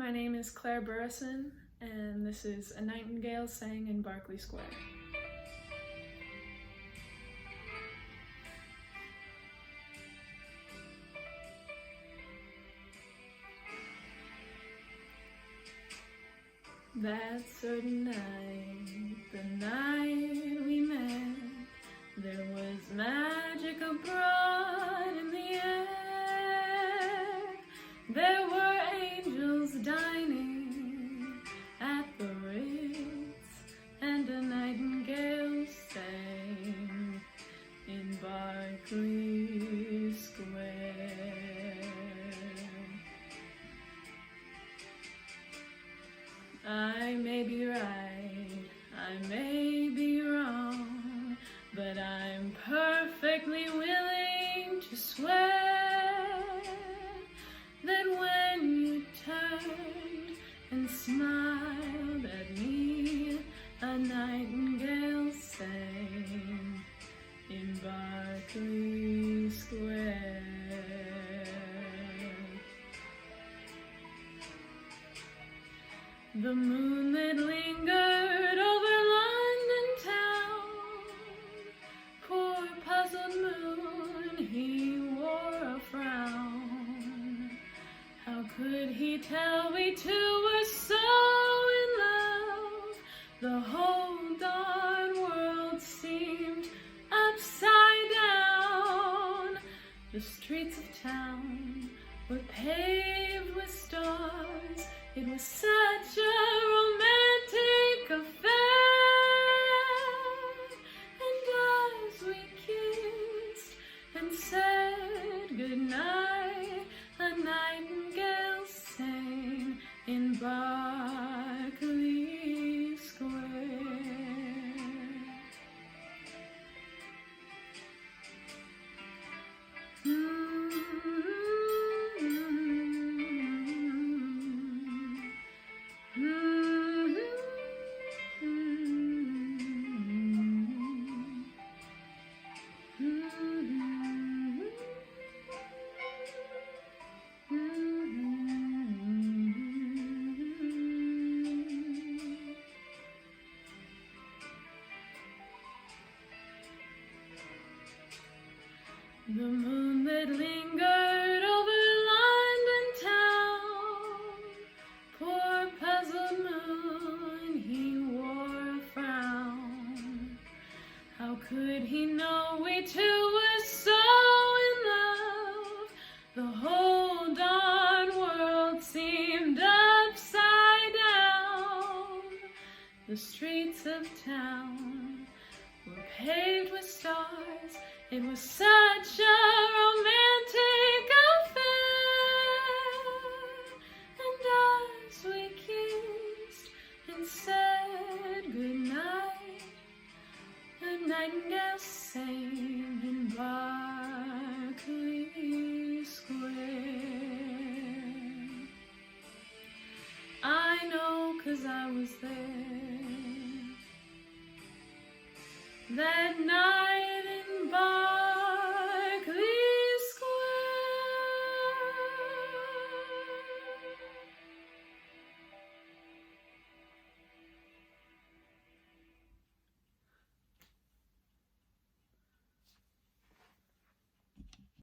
My name is Claire Burrison, and this is A Nightingale Sang in Berkeley Square. That certain night, the night we met, there was magic abroad in the air. There were angels dining at the Ritz, and a nightingale sang in Berkeley Square. I may be right, I may be wrong, but I'm perfectly willing to swear that when you turned and smiled at me, a nightingale sang in Berkeley Square. The moonlit lingered over London town. Poor puzzled moon, he wore a frown. How could he tell we two were so in love? The whole darn world seemed upside down. The streets of town were paved with stars. It was such a romantic affair. And as we kissed and said goodnight, a nightingale sang in Berkeley Square. The moonlit lingered over London town. Poor puzzled moon, he wore a frown. How could he know we two were so in love? The whole darn world seemed upside down. The streets of town were paved with stars. It was such a romantic affair. And as we kissed and said goodnight, a nightingale sang in Berkeley Square. I know 'cause I was there that night.